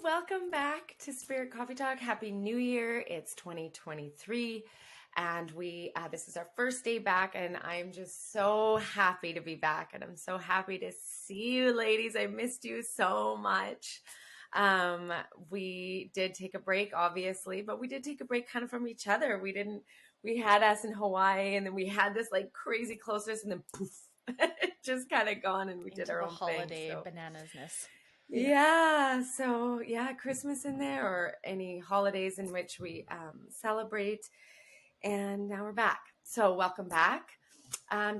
welcome back to Spirit Coffee Talk. Happy New Year. It's 2023 and we this is our first day back and I'm just so happy to be back and I'm so happy to see you ladies. I missed you so much. Um we did take a break obviously, but we did take a break kind of from each other. We had us in Hawaii and then we had this like crazy closeness and then poof. It just kind of gone and we did Into our the own thing. holiday So bananasness. yeah, Christmas in there or any holidays in which we celebrate. And now we're back. So, welcome back.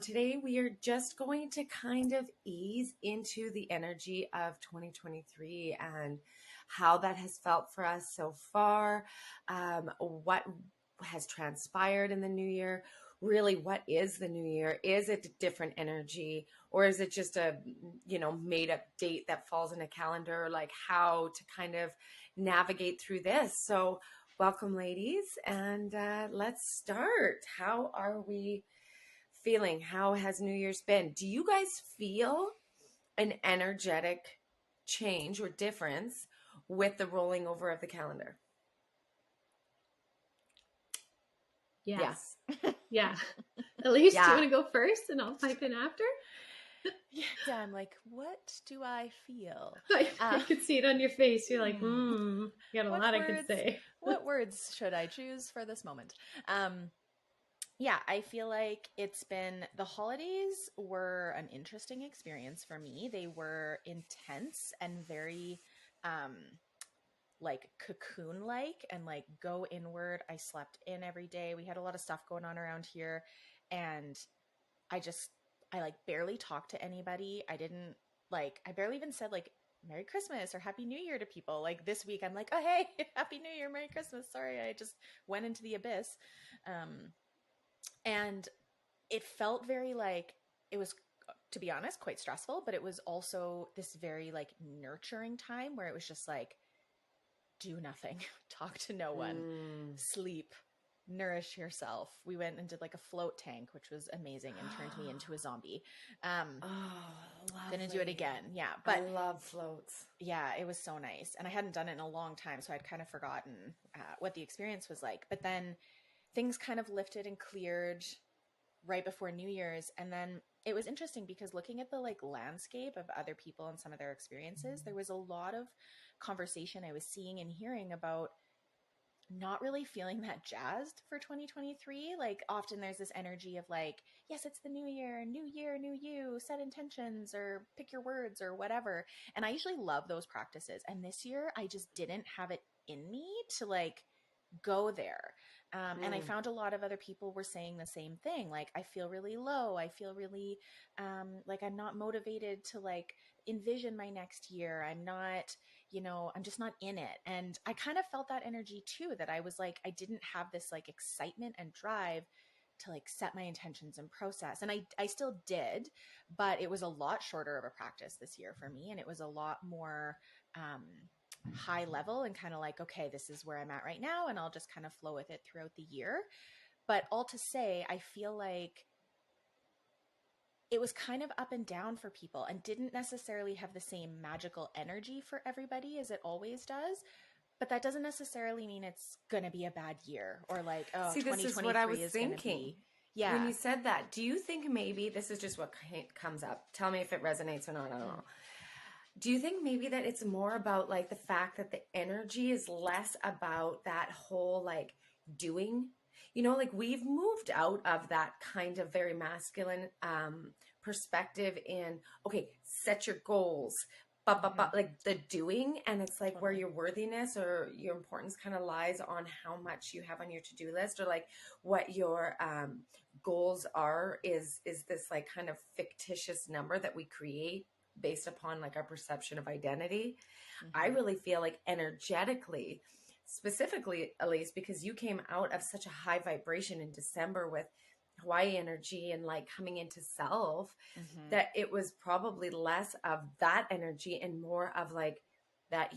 Today, we are just going to kind of ease into the energy of 2023 and how that has felt for us so far, what has transpired in the new year. Really, what is the new year? Is it a different energy or is it just a made up date that falls in a calendar? Like how to kind of navigate through this. So welcome ladies and let's start. How are we feeling? How has New Year's been? Do you guys feel an energetic change or difference with the rolling over of the calendar? Yes. Yeah. Elyse, do you Yeah. want to go first and I'll pipe in after? Yeah, I'm like, what do I feel? I could see it on your face. You're like, hmm. you got a What lot I words? could say. What words should I choose for this moment? Yeah, I feel like the holidays were an interesting experience for me. They were intense and very like cocoon like and like go inward. I slept in every day. We had a lot of stuff going on around here and I just I like barely talked to anybody. I barely even said like Merry Christmas or Happy New Year to people. Like this week I'm like, "Oh hey, Happy New Year, Merry Christmas." Sorry, I just went into the abyss. And it felt very like it was, to be honest, quite stressful, but it was also this very like nurturing time where it was just like do nothing, talk to no one, sleep, nourish yourself. We went and did like a float tank, which was amazing and turned me into a zombie. Gonna do it again. Yeah. But I love floats. yeah, it was so nice. And I hadn't done it in a long time, so I'd kind of forgotten what the experience was like. But then things kind of lifted and cleared right before New Year's. And then it was interesting because looking at the like landscape of other people and some of their experiences, there was a lot of conversation I was seeing and hearing about not really feeling that jazzed for 2023. Like often there's this energy of like, yes, it's the new year, new you, set intentions or pick your words or whatever. And I usually love those practices. And this year I just didn't have it in me to like go there. And I found a lot of other people were saying the same thing. Like, I feel really low. I feel really like I'm not motivated to like envision my next year. I'm not, I'm just not in it. And I kind of felt that energy too, that I was like, I didn't have this like excitement and drive to like set my intentions and process. And I still did, but it was a lot shorter of a practice this year for me. And it was a lot more, high level and kind of like, okay, this is where I'm at right now. And I'll just kind of flow with it throughout the year. But all to say, I feel like it was kind of up and down for people and didn't necessarily have the same magical energy for everybody as it always does. But that doesn't necessarily mean it's going to be a bad year or like, oh, See, this is 2023 what I was is going to thinking. be. Yeah. When you said that, do you think maybe this is just what comes up? Tell me if it resonates or not. I don't know. Do you think maybe that it's more about like the fact that the energy is less about that whole like doing? Like we've moved out of that kind of very masculine perspective in, okay, set your goals, but like the doing, and it's like where your worthiness or your importance kind of lies on how much you have on your to-do list or like what your goals are is this like kind of fictitious number that we create based upon like our perception of identity. I really feel like energetically, specifically, Elyse, because you came out of such a high vibration in December with Hawaii energy and like coming into self, that it was probably less of that energy and more of like that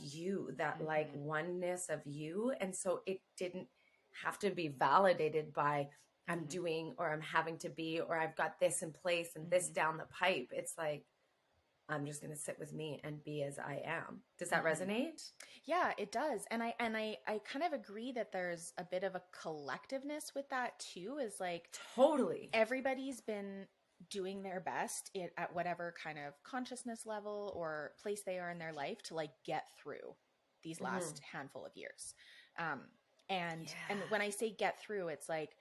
like oneness of you. And so it didn't have to be validated by I'm doing or I'm having to be or I've got this in place and this down the pipe. It's like, I'm just going to sit with me and be as I am. Does that resonate? Yeah, it does. And I kind of agree that there's a bit of a collectiveness with that too, is like totally everybody's been doing their best at whatever kind of consciousness level or place they are in their life to like get through these last handful of years. And when I say get through, it's like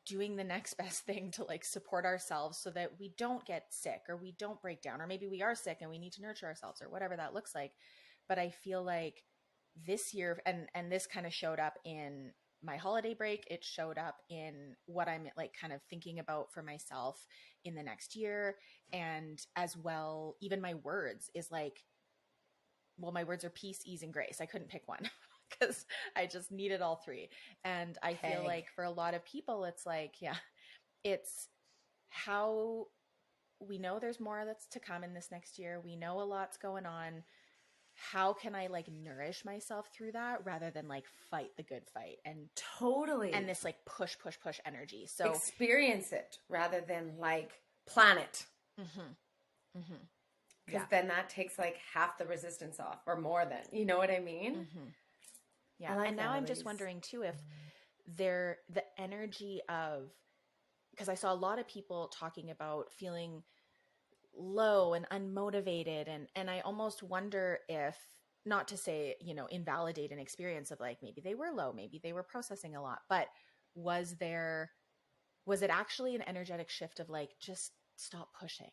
doing the next best thing to like support ourselves so that we don't get sick or we don't break down, or maybe we are sick and we need to nurture ourselves or whatever that looks like. But I feel like this year, and this kind of showed up in my holiday break, it showed up in what I'm like kind of thinking about for myself in the next year. And as well, even my words is like, well, my words are peace, ease, and grace. I couldn't pick one because I just needed all three. And I feel like for a lot of people, it's like, it's how we know there's more that's to come in this next year. We know a lot's going on. How can I like nourish myself through that rather than like fight the good fight and totally and this like push energy. So experience it rather than like plan it. Because then that takes like half the resistance off or more than, you know what I mean? Yeah. Like and now I'm Elyse. just wondering too, if the energy of, because I saw a lot of people talking about feeling low and unmotivated, and I almost wonder if, not to say, you know, invalidate an experience of like maybe they were low, maybe they were processing a lot, but was it actually an energetic shift of like just stop pushing?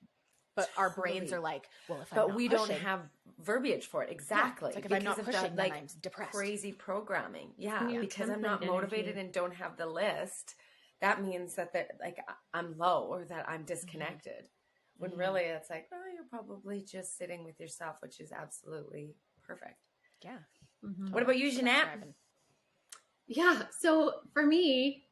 But our brains are like, well, if I'm not we pushing, don't have verbiage for it. Exactly. it's like if I'm not pushing, that, then like, I'm depressed. Crazy programming. Yeah, New because I'm template not motivated energy. and don't have the list. That means that like I'm low or that I'm disconnected. When really it's like, oh, you're probably just sitting with yourself, which is absolutely perfect. Yeah. What about you, Ginette? Yeah. So for me,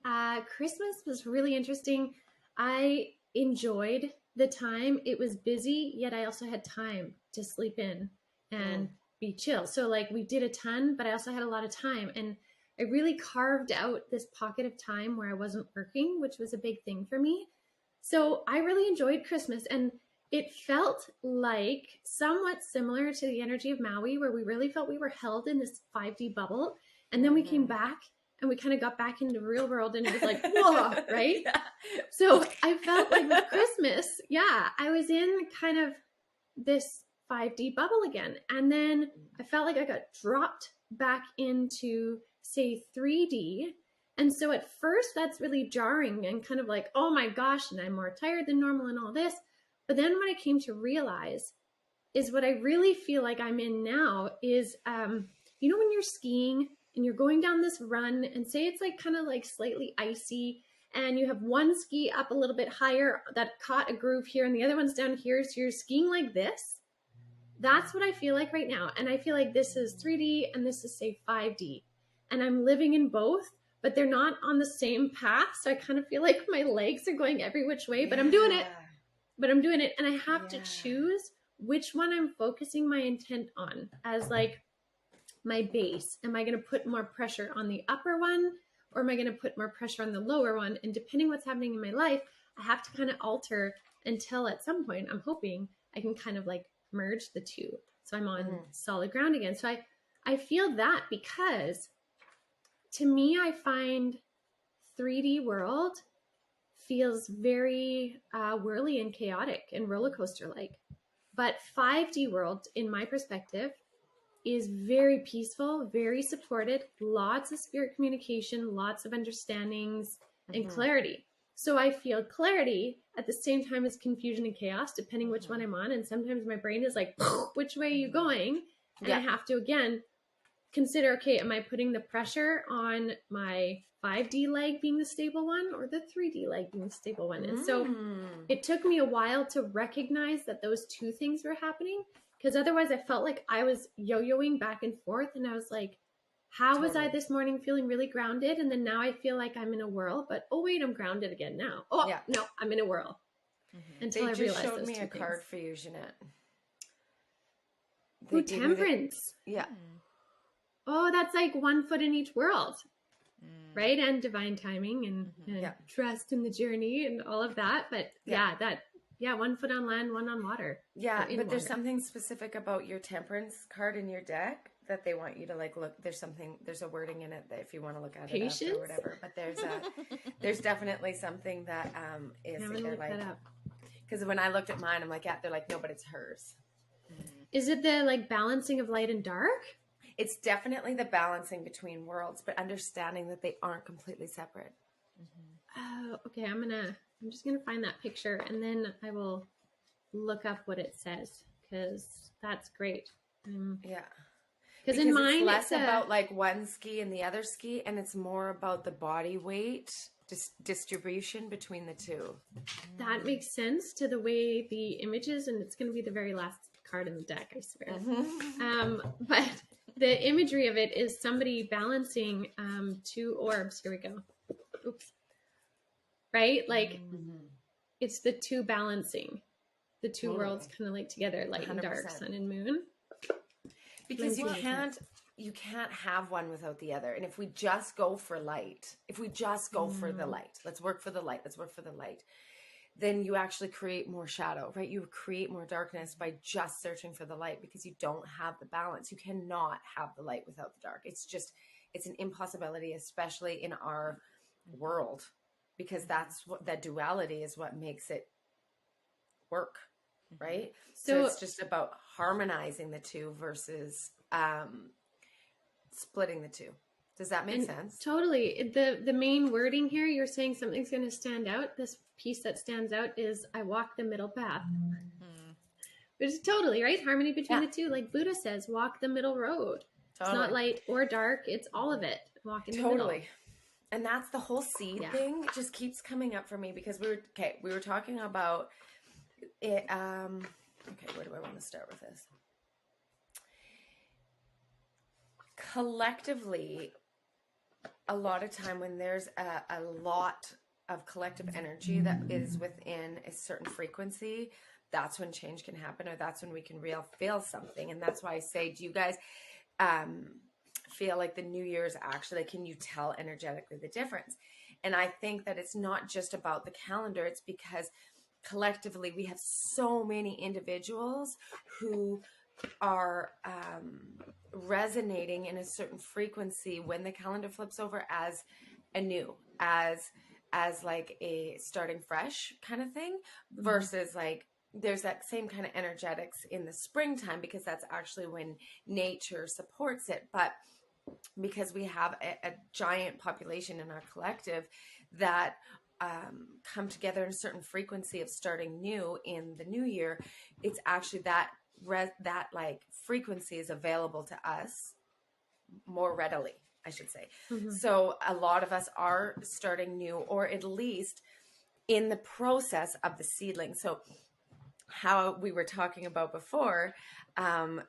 Christmas was really interesting. I enjoyed the time. It was busy, yet I also had time to sleep in and be chill. So like we did a ton, but I also had a lot of time. And I really carved out this pocket of time where I wasn't working, which was a big thing for me. So I really enjoyed Christmas, and it felt like somewhat similar to the energy of Maui, where we really felt we were held in this 5D bubble. And then we came back and we kind of got back into the real world, and it was like, whoa, right? Yeah. So I felt like with Christmas, I was in kind of this 5D bubble again. And then I felt like I got dropped back into, say, 3D. And so at first that's really jarring and kind of like, oh my gosh, and I'm more tired than normal and all this. But then what I came to realize is what I really feel like I'm in now is, you know, when you're skiing and you're going down this run and say it's like kind of like slightly icy and you have one ski up a little bit higher that caught a groove here and the other one's down here. So you're skiing like this. That's what I feel like right now. And I feel like this is 3D and this is, say, 5D. And I'm living in both, but they're not on the same path. So I kind of feel like my legs are going every which way, but I'm doing it. And I have to choose which one I'm focusing my intent on as like my base. Am I going to put more pressure on the upper one, or am I going to put more pressure on the lower one? And depending what's happening in my life, I have to kind of alter until at some point, I'm hoping I can kind of like merge the two. So I'm on solid ground again. So I feel that, because to me, I find 3D world feels very whirly and chaotic and roller coaster like. But 5D world, in my perspective, is very peaceful, very supported, lots of spirit communication, lots of understandings and clarity. So I feel clarity at the same time as confusion and chaos, depending which one I'm on. And sometimes my brain is like, which way are you going? And I have to, again, consider, okay, am I putting the pressure on my 5D leg being the stable one or the 3D leg being the stable one? And so it took me a while to recognize that those two things were happening, because otherwise I felt like I was yo-yoing back and forth. And I was like, how was I this morning feeling really grounded? And then now I feel like I'm in a whirl, but oh wait, I'm grounded again now. Oh no, I'm in a whirl. Until I realized showed those me two a card things. for you, Ginette. Ooh, temperance. Yeah. Oh, that's like 1 foot in each world, right? And divine timing and trust in the journey and all of that. But 1 foot on land, 1 on water. Yeah, or in but there's water. something specific about your temperance card in your deck that they want you to like look. There's a wording in it that if you want to look at it up Patience? or whatever. But there's definitely something that is I'm gonna they're look like, that up. because when I looked at mine, I'm like, yeah, they're like, no, but it's hers. Is it the like balancing of light and dark? It's definitely the balancing between worlds, but understanding that they aren't completely separate. Oh, okay. I'm just gonna find that picture and then I will look up what it says because that's great. Yeah. Because in mine, it's less about like one ski and the other ski, and it's more about the body weight distribution between the two. that makes sense to the way the images, and it's going to be the very last card in the deck, I swear. But the imagery of it is somebody balancing 2 orbs. Here we go. Oops. Right? Like it's the 2 balancing. The 2 Totally. worlds kind of like together, light and dark, 100%. sun and moon. Because you Makes can't have one without the other. And if we just go for light, if we just go for the light, let's work for the light, then you actually create more shadow, right? You create more darkness by just searching for the light because you don't have the balance. You cannot have the light without the dark. It's an impossibility, especially in our world, because that's what that duality is what makes it work. Right? So it's just about harmonizing the two versus splitting the two. Does that make sense? Totally. The main wording here, you're saying something's going to stand out. This piece that stands out is I walk the middle path. Which is totally, right? Harmony between the two. Like Buddha says, walk the middle road. It's not light or dark. It's all of it. Walk in the middle. And that's the whole seed thing. It just keeps coming up for me because we were talking about it. Okay, where do I want to start with this? Collectively, a lot of time when there's a lot of collective energy that is within a certain frequency, that's when change can happen, or that's when we can feel something. And that's why I say, do you guys feel like the New Year's actually, can you tell energetically the difference? And I think that it's not just about the calendar. It's because collectively we have so many individuals who are resonating in a certain frequency when the calendar flips over as a new, as like a starting fresh kind of thing, versus like there's that same kind of energetics in the springtime because that's actually when nature supports it. But because we have a giant population in our collective that come together in a certain frequency of starting new in the new year, it's actually that like frequency is available to us more readily, I should say. So a lot of us are starting new, or at least in the process of the seedling. So how we were talking about before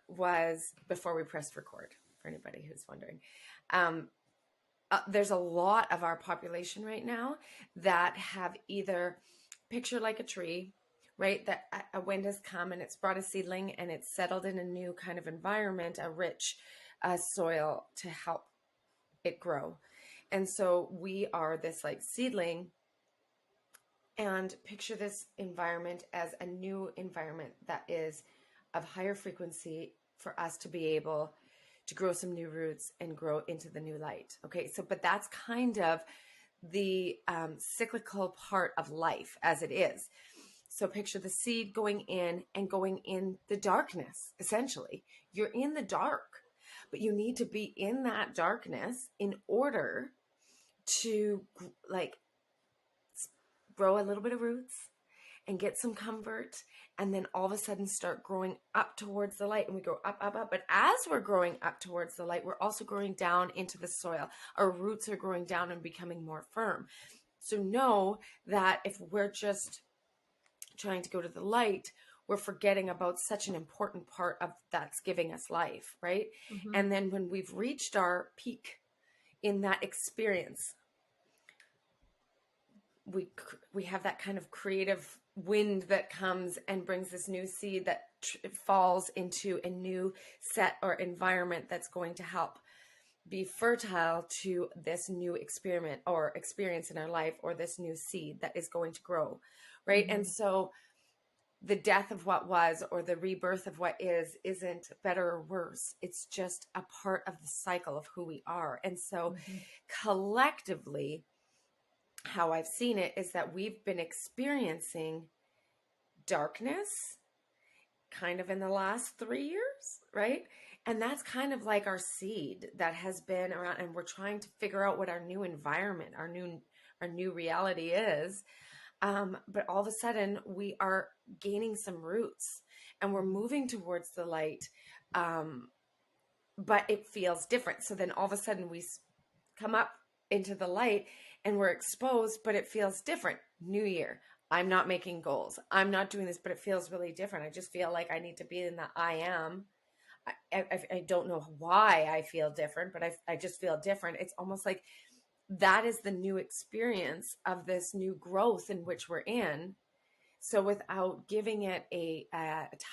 was before we pressed record, for anybody who's wondering. There's a lot of our population right now that have either picture like a tree, right? That a wind has come and it's brought a seedling and it's settled in a new kind of environment, a rich soil to help it grow. And so we are this like seedling, and picture this environment as a new environment that is of higher frequency for us to be able to grow some new roots and grow into the new light. Okay. So, but that's kind of the cyclical part of life as it is. So picture the seed going in and going in the darkness. Essentially, you're in the dark, but you need to be in that darkness in order to like grow a little bit of roots and get some comfort, and then all of a sudden start growing up towards the light. And we go up, up, up. But as we're growing up towards the light, we're also growing down into the soil. Our roots are growing down and becoming more firm. So know that if we're just trying to go to the light, we're forgetting about such an important part of that's giving us life, right? And then when we've reached our peak in that experience, we have that kind of creative wind that comes and brings this new seed that falls into a new set or environment that's going to help be fertile to this new experiment or experience in our life, or this new seed that is going to grow, right? And so the death of what was or the rebirth of what is isn't better or worse. It's just a part of the cycle of who we are. And so collectively, how I've seen it is that we've been experiencing darkness kind of in the last 3 years, right? And that's kind of like our seed that has been around, and we're trying to figure out what our new environment, our new reality is. But all of a sudden we are gaining some roots and we're moving towards the light. But it feels different. So then all of a sudden we come up into the light and we're exposed, but it feels different. New year. I'm not making goals. I'm not doing this, but it feels really different. I just feel like I need to be in the I am. I don't know why I feel different, but I just feel different. It's almost like that is the new experience of this new growth in which we're in. So without giving it a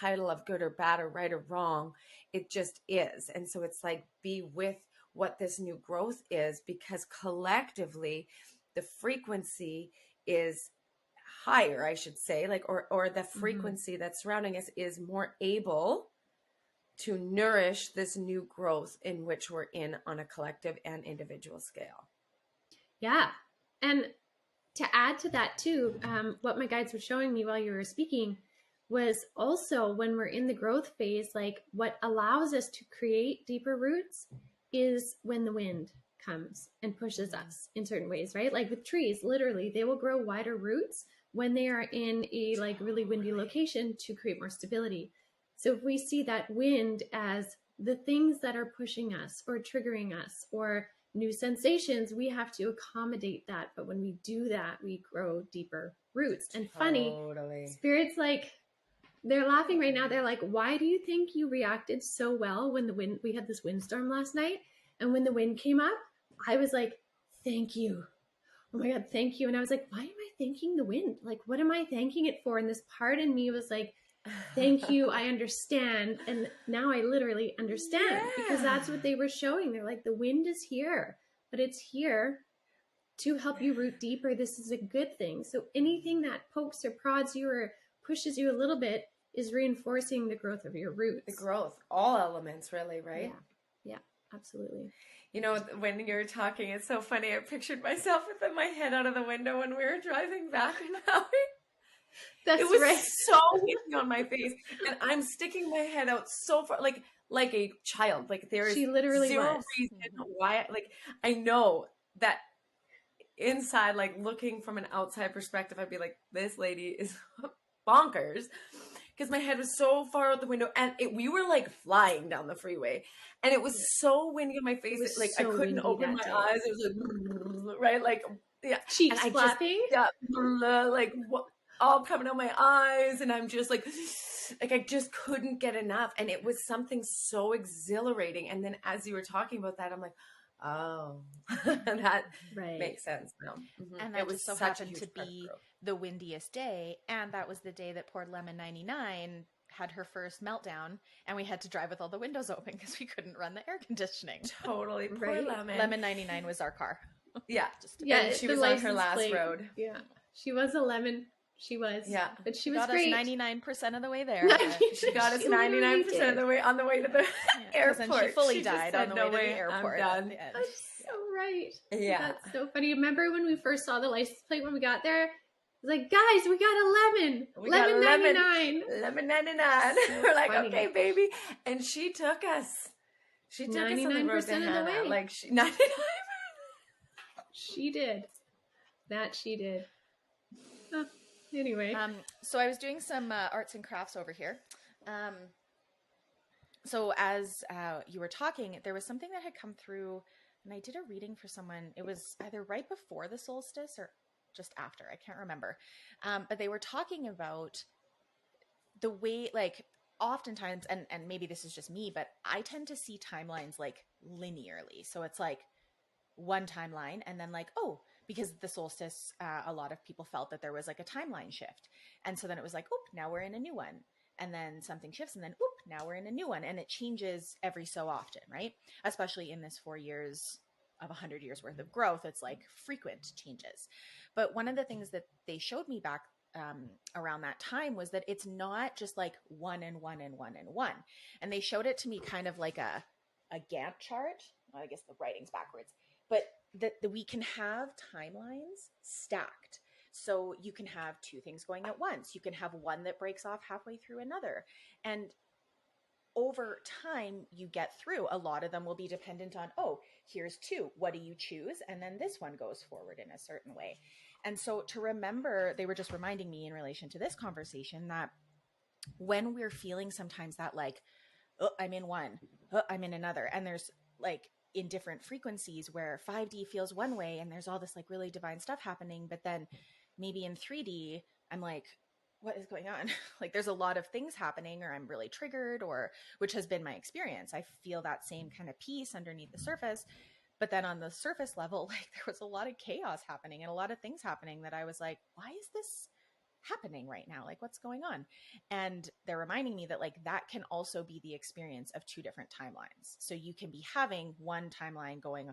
title of good or bad or right or wrong, it just is. And so it's like, be with what this new growth is, because collectively the frequency is higher, I should say, like, or the frequency that's surrounding us is more able to nourish this new growth in which we're in on a collective and individual scale. Yeah. And to add to that too, what my guides were showing me while you were speaking was also when we're in the growth phase, like what allows us to create deeper roots is when the wind comes and pushes us in certain ways, right? Like with trees, literally, they will grow wider roots when they are in a like really windy location to create more stability. So if we see that wind as the things that are pushing us or triggering us or new sensations, we have to accommodate that. But when we do that, we grow deeper roots. And funny, Spirit's like, they're laughing right now. They're like, why do you think you reacted so well when we had this windstorm last night? And when the wind came up, I was like, thank you. Oh my God, thank you. And I was like, why am I thanking the wind? Like, what am I thanking it for? And this part in me was like, thank you. I understand. And now I literally understand because that's what they were showing. They're like, the wind is here, but it's here to help you root deeper. This is a good thing. So anything that pokes or prods you or pushes you a little bit is reinforcing the growth of your roots. The growth, all elements really, right? Yeah, absolutely. You know, when you were talking, it's so funny. I pictured myself with my head out of the window when we were driving back in Maui. It was so windy on my face, and I'm sticking my head out so far, like a child. Like there is zero reason why. Like I know that inside, like looking from an outside perspective, I'd be like, this lady is bonkers. Because my head was so far out the window, and we were like flying down the freeway, and it was so windy on my face. Like so I couldn't open my eyes. It was like right, like cheeks flapping, like all coming out my eyes, and I'm just like I just couldn't get enough, and it was something so exhilarating. And then as you were talking about that, I'm like, oh, that makes sense now. And that it was so happened to be the windiest day, and that was the day that poor Lemon 99 had her first meltdown, and we had to drive with all the windows open because we couldn't run the air conditioning. Totally, poor Lemon. Lemon 99 was our car. Yeah, and she was on her last road. Yeah, she was a lemon. She was. Yeah, but she was got great. Us 99% of the way there. She got us 99% of the way on the way to the airport. And she fully died on the way to the airport. I'm done. That's so right. Yeah, that's so funny. Remember when we first saw the license plate when we got there? I was like, guys, we got a lemon. Lemon 99. Lemon 99. We're like, funny. Okay, baby. And she took us. She took us on the road to Hannah. Way. Like 99%. She did. That she did. Oh, anyway. So I was doing some arts and crafts over here. So as you were talking, there was something that had come through, and I did a reading for someone. It was either right before the solstice or just after, I can't remember. But they were talking about the way, like oftentimes, and maybe this is just me, but I tend to see timelines like linearly. So it's like one timeline and then like, oh, because the solstice, a lot of people felt that there was like a timeline shift. And so then it was like, oop, now we're in a new one. And then something shifts and then, oop, now we're in a new one. And it changes every so often, right? Especially in this 4 years of 100 years worth of growth, it's like frequent changes. But one of the things that they showed me back around that time was that it's not just like one and one and one and one. And they showed it to me kind of like a Gantt chart. Well, I guess the writing's backwards, but that we can have timelines stacked. So you can have two things going at once. You can have one that breaks off halfway through another. And over time, you get through. A lot of them will be dependent on, oh, here's two. What do you choose? And then this one goes forward in a certain way. And so to remember, they were just reminding me in relation to this conversation that when we're feeling sometimes that like, oh, I'm in one, oh, I'm in another. And there's like in different frequencies where 5D feels one way and there's all this like really divine stuff happening. But then maybe in 3D, I'm like, what is going on? Like there's a lot of things happening, or I'm really triggered, or which has been my experience. I feel that same kind of peace underneath the surface. But then on the surface level, like there was a lot of chaos happening and a lot of things happening that I was like, why is this happening right now? Like what's going on? And they're reminding me that like that can also be the experience of two different timelines. So you can be having one timeline going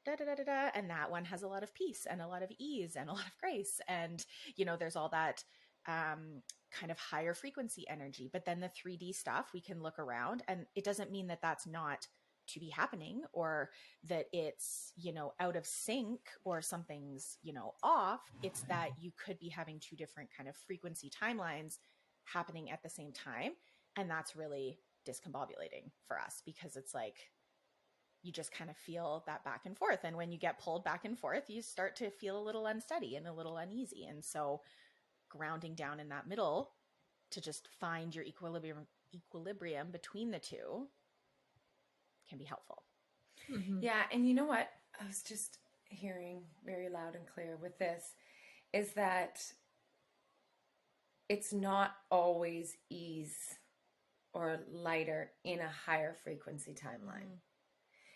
da da da da da, and that one has a lot of peace and a lot of ease and a lot of grace. And, you know, there's all that kind of higher frequency energy. But then the 3D stuff, we can look around, and it doesn't mean that that's not to be happening, or that it's, you know, out of sync or something's, you know, off. It's that you could be having two different kind of frequency timelines happening at the same time. And that's really discombobulating for us, because it's like, you just kind of feel that back and forth. And when you get pulled back and forth, you start to feel a little unsteady and a little uneasy. And so grounding down in that middle to just find your equilibrium between the two can be helpful. Mm-hmm. Yeah. And you know what? I was just hearing very loud and clear with this is that it's not always ease or lighter in a higher frequency timeline.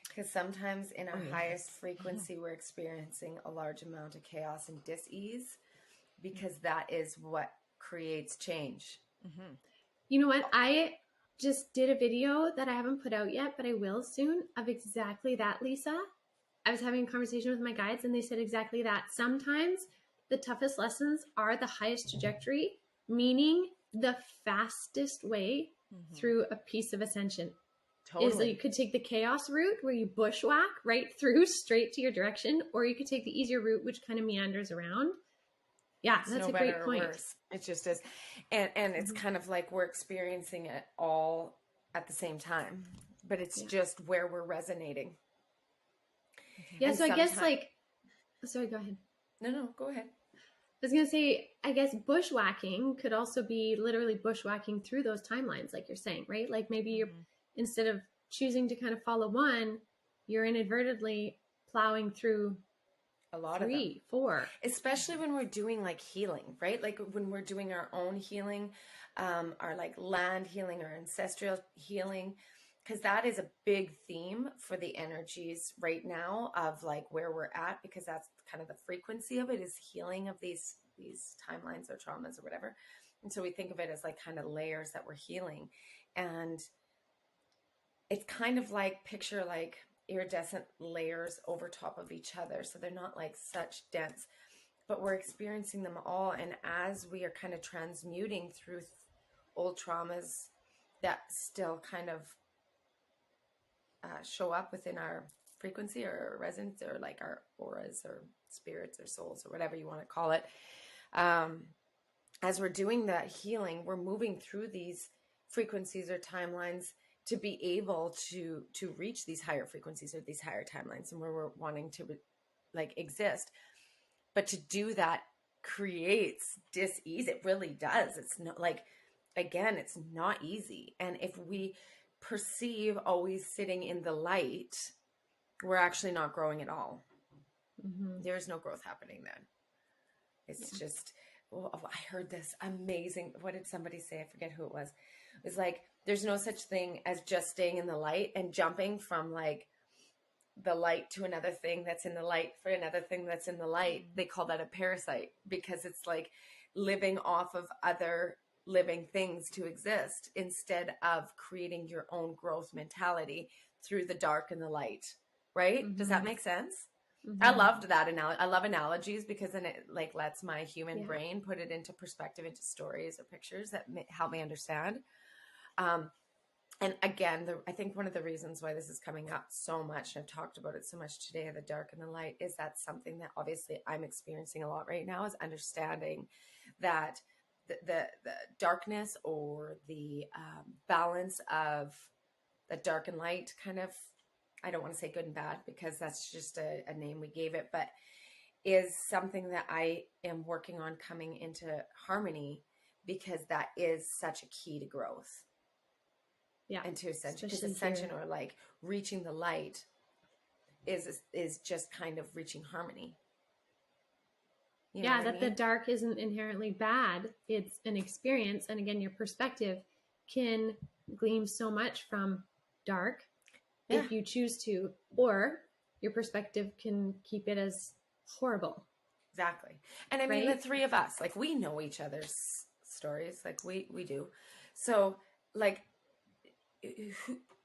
Because sometimes in our highest frequency, we're experiencing a large amount of chaos and dis-ease, because that is what creates change. Mm-hmm. You know what? I just did a video that I haven't put out yet, but I will soon, of exactly that, Lisa. I was having a conversation with my guides and they said exactly that. Sometimes the toughest lessons are the highest trajectory, meaning the fastest way through a piece of ascension. Totally. Is that you could take the chaos route where you bushwhack right through straight to your direction, or you could take the easier route, which kind of meanders around. Yeah, it's that's no a better great point. Or worse. It just is. And it's kind of like we're experiencing it all at the same time, but it's just where we're resonating. Yeah, And so I guess like, sorry, go ahead. No, go ahead. I was going to say, I guess bushwhacking could also be literally bushwhacking through those timelines, like you're saying, right? Like maybe you're, instead of choosing to kind of follow one, you're inadvertently plowing through a lot 3, of them. 4. Especially when we're doing like healing, right? Like when we're doing our own healing, our like land healing or ancestral healing, because that is a big theme for the energies right now of like where we're at, because that's kind of the frequency of it, is healing of these timelines or traumas or whatever. And so we think of it as like kind of layers that we're healing. And it's kind of like, picture like iridescent layers over top of each other. So they're not like such dense, but we're experiencing them all. And as we are kind of transmuting through old traumas that still kind of show up within our frequency or resonance, or like our auras or spirits or souls or whatever you want to call it. As we're doing that healing, we're moving through these frequencies or timelines to be able to reach these higher frequencies or these higher timelines, and where we're wanting to like exist. But to do that creates dis-ease. It really does. It's not like, again, it's not easy. And if we perceive always sitting in the light, we're actually not growing at all. There's no growth happening then. It's just, I heard this amazing, what did somebody say? I forget who it was. It was like, there's no such thing as just staying in the light and jumping from like the light to another thing that's in the light for another thing that's in the light. They call that a parasite, because it's like living off of other living things to exist instead of creating your own growth mentality through the dark and the light. Right? Does that make sense? I loved that analogy. I love analogies because then it like lets my human Yeah. brain put it into perspective, into stories or pictures that help me understand. And again, I think one of the reasons why this is coming up so much, and I've talked about it so much today, the dark and the light, is that something that obviously I'm experiencing a lot right now is understanding that the darkness or the balance of the dark and light kind of, I don't want to say good and bad because that's just a name we gave it, but is something that I am working on coming into harmony because that is such a key to growth. Yeah. And to ascension, because Especially ascension here. or like reaching the light is just kind of reaching harmony. You know Yeah, what I that the mean? dark isn't inherently bad. It's an experience. And again, your perspective can glean so much from dark Yeah. if you choose to, or your perspective can keep it as horrible. Exactly. And I mean, Right? the three of us, like we know each other's stories, like we do. So like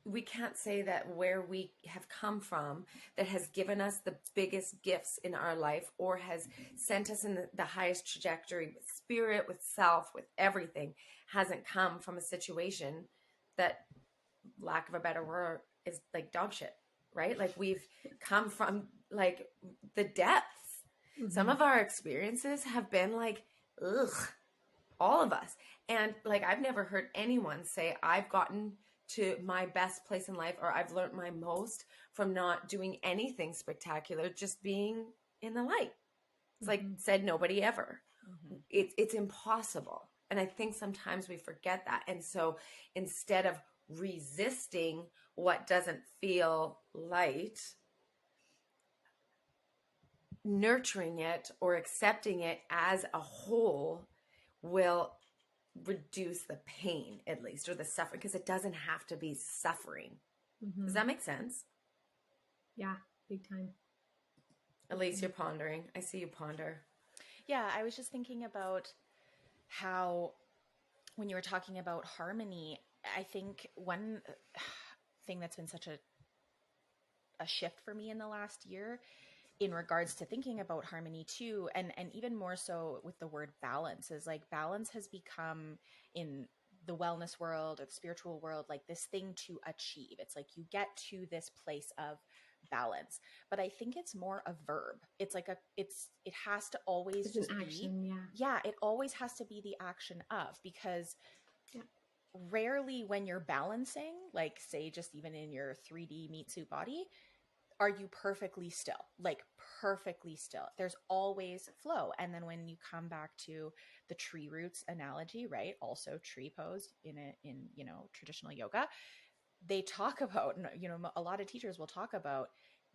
we can't say that where we have come from that has given us the biggest gifts in our life or has sent us in the highest trajectory with spirit, with self, with everything, hasn't come from a situation that, lack of a better word, is like dog shit, right? Like we've come from like the depths. Some of our experiences have been like, ugh, all of us. And like, I've never heard anyone say I've gotten to my best place in life or I've learned my most from not doing anything spectacular, just being in the light. It's like said nobody ever. It's impossible. And I think sometimes we forget that. And so instead of resisting what doesn't feel light, nurturing it or accepting it as a whole will reduce the pain, at least, or the suffering, because it doesn't have to be suffering. Does that make sense? Yeah, big time. Elyse, you're pondering. I see you ponder. Yeah, I was just thinking about how when you were talking about harmony, I think one thing that's been such a shift for me in the last year in regards to thinking about harmony too, and even more so with the word balance, is like balance has become in the wellness world or the spiritual world like this thing to achieve. It's like you get to this place of balance, but I think it's more a verb. It's like it has to always It's just an be action, it always has to be the action of, because Yeah. rarely when you're balancing, like say just even in your 3D meat suit body, are you perfectly still, like perfectly still. There's always flow. And then when you come back to the tree roots analogy, right? Also tree pose in traditional yoga, they talk about, a lot of teachers will talk about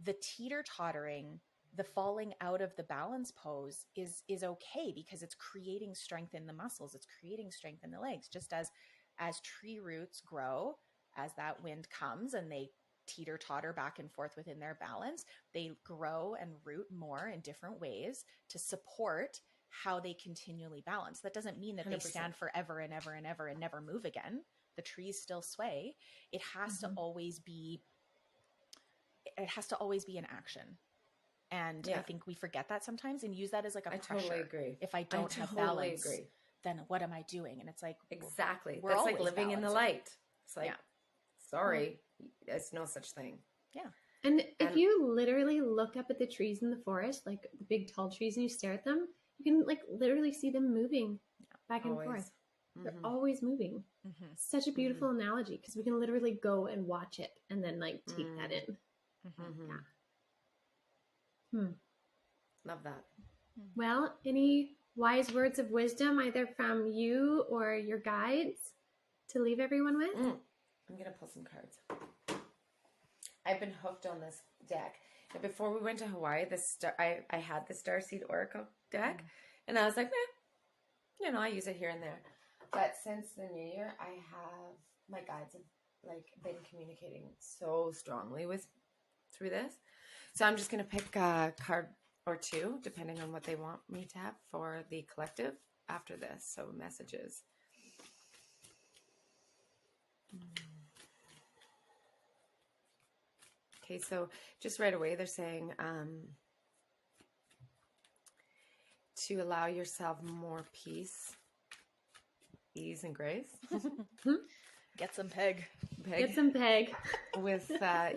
the teeter-tottering, the falling out of the balance pose is okay because it's creating strength in the muscles. It's creating strength in the legs, just as tree roots grow, as that wind comes and they teeter-totter back and forth within their balance, they grow and root more in different ways to support how they continually balance. That doesn't mean that 100%. they stand forever and ever and ever and never move again. The trees still sway. It has to always be an action. And I think we forget that sometimes and use that as like a pressure. Totally agree. If I don't have totally balance, agree. then what am I doing? And it's like, Exactly. we're That's like always living in the balancing. light. It's like, sorry, there's no such thing. Yeah. And if you literally look up at the trees in the forest, like the big tall trees, and you stare at them, you can like literally see them moving back and forth. They're always moving. Such a beautiful analogy because we can literally go and watch it and then like take that in. Yeah. Love that. Well, any wise words of wisdom either from you or your guides to leave everyone with? I'm gonna pull some cards. I've been hooked on this deck. And before we went to Hawaii, I had the Starseed Oracle deck, and I was like, I use it here and there. But since the new year, I have my guides have like been communicating so strongly through this. So I'm just gonna pick a card or two, depending on what they want me to have for the collective after this. So messages. Okay, so just right away they're saying to allow yourself more peace, ease, and grace. Get some peg. Get some peg. With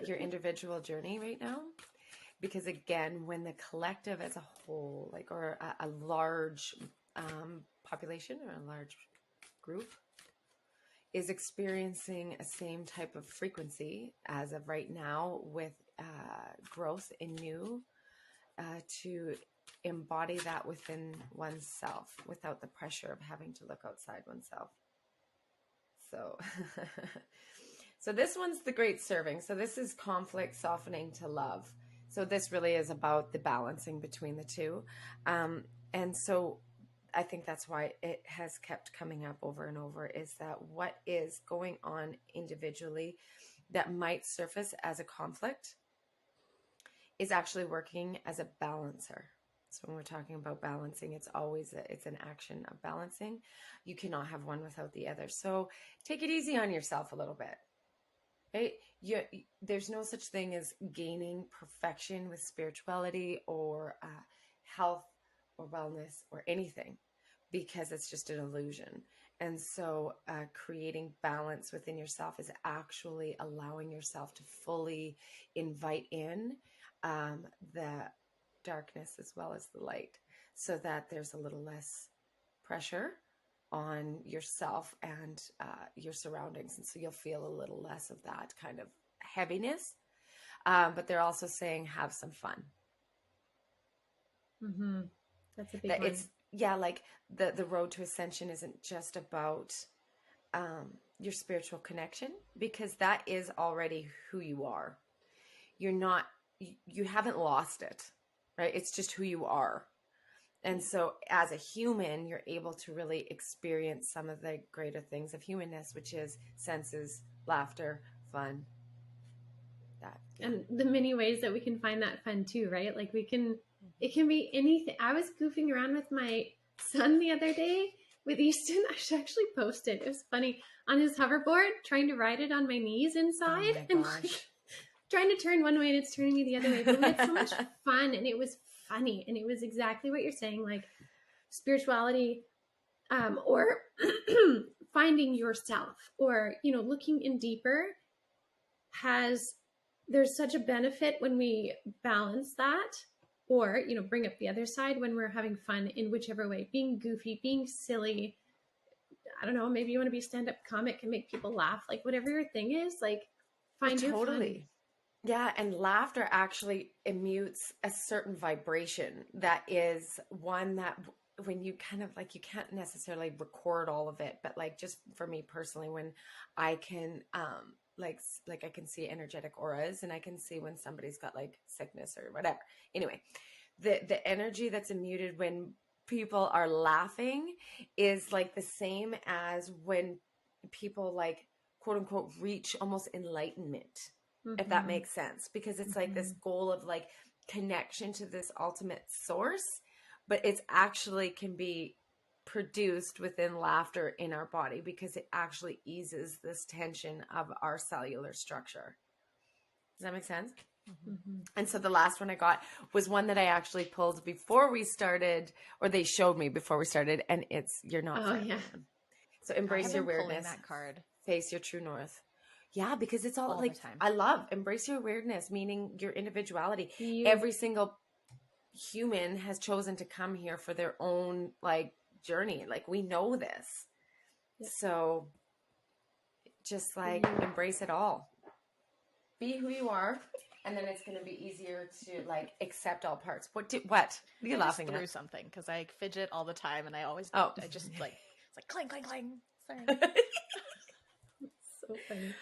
your individual journey right now. Because again, when the collective as a whole, like, or a large population or a large group is experiencing a same type of frequency as of right now with growth in you, to embody that within oneself without the pressure of having to look outside oneself. So, so this one's the great serving. So this is conflict softening to love. So this really is about the balancing between the two. And so I think that's why it has kept coming up over and over, is that what is going on individually that might surface as a conflict is actually working as a balancer. So when we're talking about balancing, it's always it's an action of balancing. You cannot have one without the other. So take it easy on yourself a little bit. Right? There's no such thing as gaining perfection with spirituality or health or wellness or anything, because it's just an illusion. And so creating balance within yourself is actually allowing yourself to fully invite in the darkness as well as the light, so that there's a little less pressure on yourself and your surroundings. And so you'll feel a little less of that kind of heaviness. But they're also saying have some fun. Mm-hmm. That's a big That one. it's, yeah, like the road to ascension isn't just about your spiritual connection, because that is already who you are. You're not, you haven't lost it, right? It's just who you are. And so as a human, you're able to really experience some of the greater things of humanness, which is senses, laughter, fun. That, yeah. And the many ways that we can find that fun too, right? Like it can be anything. I was goofing around with my son the other day with Easton. I should actually post it. It was funny, on his hoverboard, trying to ride it on my knees inside. Oh my and gosh. like, trying to turn one way and it's turning me the other way. But we had so much fun, and it was funny, and it was exactly what you're saying, like spirituality, or finding yourself, or looking in deeper. There's such a benefit when we balance that, or bring up the other side when we're having fun in whichever way, being goofy, being silly. I don't know, maybe you want to be a stand-up comic and make people laugh, like whatever your thing is, like find your fun. Yeah, and laughter actually emutes a certain vibration that is one that when you kind of like, you can't necessarily record all of it, but like just for me personally, when I can like I can see energetic auras, and I can see when somebody's got like sickness or whatever. Anyway, the energy that's emitted when people are laughing is like the same as when people like quote unquote reach almost enlightenment. If that makes sense, because it's like this goal of like connection to this ultimate source, but it's actually can be produced within laughter in our body, because it actually eases this tension of our cellular structure. Does that make sense? Mm-hmm. And so the last one I got was one that I actually pulled before we started, or they showed me before we started, and it's you're not. Oh yeah. So embrace your weirdness. That card. Face your true north. Yeah, because it's all like, the time. I love embrace your weirdness, meaning your individuality. Every single human has chosen to come here for their own like journey. Like we know this. Yep. So just like embrace it all. Be who you are, and then it's going to be easier to like accept all parts. What are you laughing at? I just threw something because I fidget all the time, and I always I just like it's like clang clang clang. Sorry. So funny.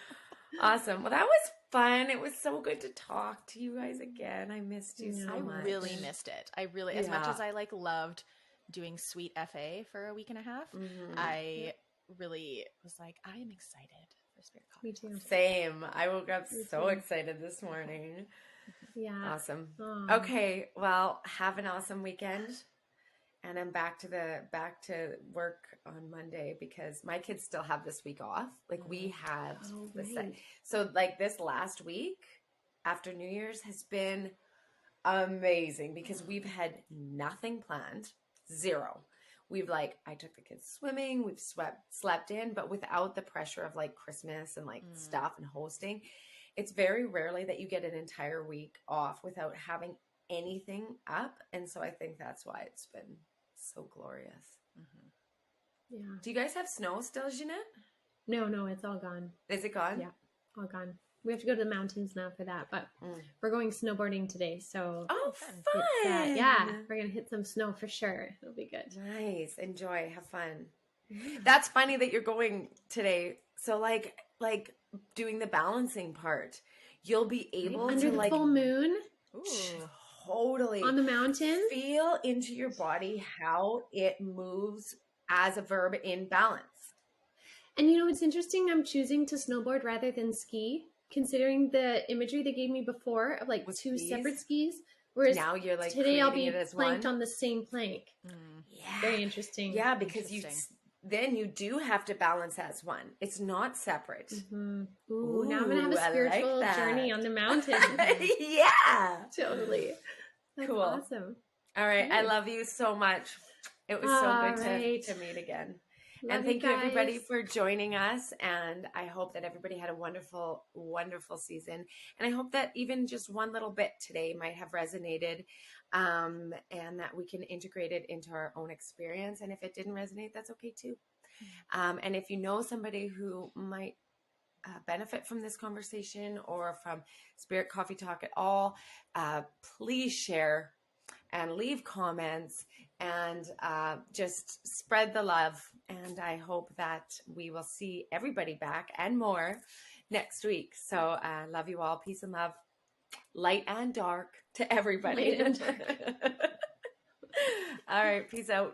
Awesome. Well, that was fun. It was so good to talk to you guys again. I missed you so much. I really missed it. I really, as much as I like loved doing Sweet FA for a week and a half, I really was like, I am excited for Spirit Coffee. Me too. Same. I woke up so excited this morning. Yeah. Awesome. Aww. Okay. Well, have an awesome weekend. And I'm back to work on Monday, because my kids still have this week off. Like we had so like this last week after New Year's has been amazing, because we've had nothing planned. Zero. We've like, I took the kids swimming, we've slept in, but without the pressure of like Christmas and like stuff and hosting. It's very rarely that you get an entire week off without having anything up. And so I think that's why it's been so glorious. Yeah. Do you guys have snow still, Ginette? No, it's all gone. Is it gone? Yeah, all gone. We have to go to the mountains now for that, but we're going snowboarding today, so Oh, it's, fun. yeah, we're gonna hit some snow for sure. It'll be good. Nice. Enjoy. Have fun. That's funny that you're going today. So like doing the balancing part, you'll be able Under to the like full moon totally on the mountain. feel into your body how it moves as a verb in balance. And you know, it's interesting. I'm choosing to snowboard rather than ski, considering the imagery they gave me before of like With two skis? separate skis. Whereas Now you're like today I'll be creating it as planked one. on the same plank. Yeah. Very interesting. Yeah, because Interesting. then you do have to balance as one. It's not separate. Mm-hmm. Ooh, now I'm gonna have Ooh, a I like spiritual that. journey on the mountain. Yeah. Totally. That's Cool. awesome. All right. I Good. love you so much. It was so All good right. to meet again. Love And thank you everybody guys. for joining us. And I hope that everybody had a wonderful, wonderful season. And I hope that even just one little bit today might have resonated, and that we can integrate it into our own experience. And if it didn't resonate, that's okay too. And if you know somebody who might benefit from this conversation or from Spirit Coffee Talk at all, please share and leave comments and just spread the love. And I hope that we will see everybody back and more next week. So love you all. Peace and love, light and dark to everybody. Light and dark. All right. Peace out.